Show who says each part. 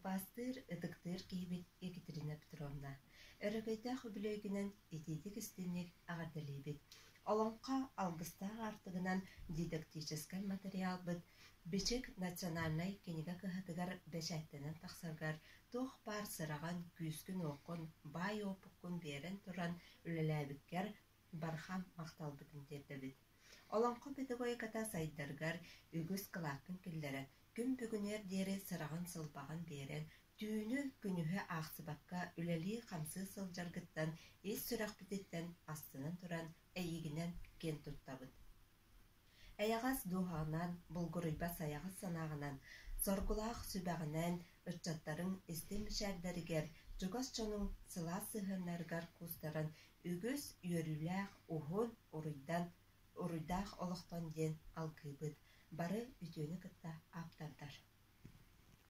Speaker 1: Папастыр ыдыктыр киибит Екатерина Петровна. Өрөгөйдөх бүлөйгүнен итидик истинник агардалибит. Олонқа алгыстаах артыгынан дидактический материал бит бичек национальный кениге кыһатыгар бэшэттенен тахсаргар туох пар сыраган күүскүн окун бай опуккун берен туран үлэлээбиккер бархам макталбытын тердебит. Олонқа педагогиката сайдаргар үгүс кылааккын киллерен күн бүгүнер диэри сыраган сылбаган берен түүнү күнүһө аахсыбакка үлэлии хамсы сылжаргыттан ис сүрэхбититтен астынан туран эйигинен кен туттабыт. Эйагас дуһаанан булгуруйба саягас санаагынан соргулаах сүбэгинен ыччаттарын истемишэрдэригер чугас чонуң сылаа сыһыннаргар кустаран үгүс үөрүлээх уһун уруйдаах олохтон диэн алгыыбыт бары үтүөнү кытта аптардар.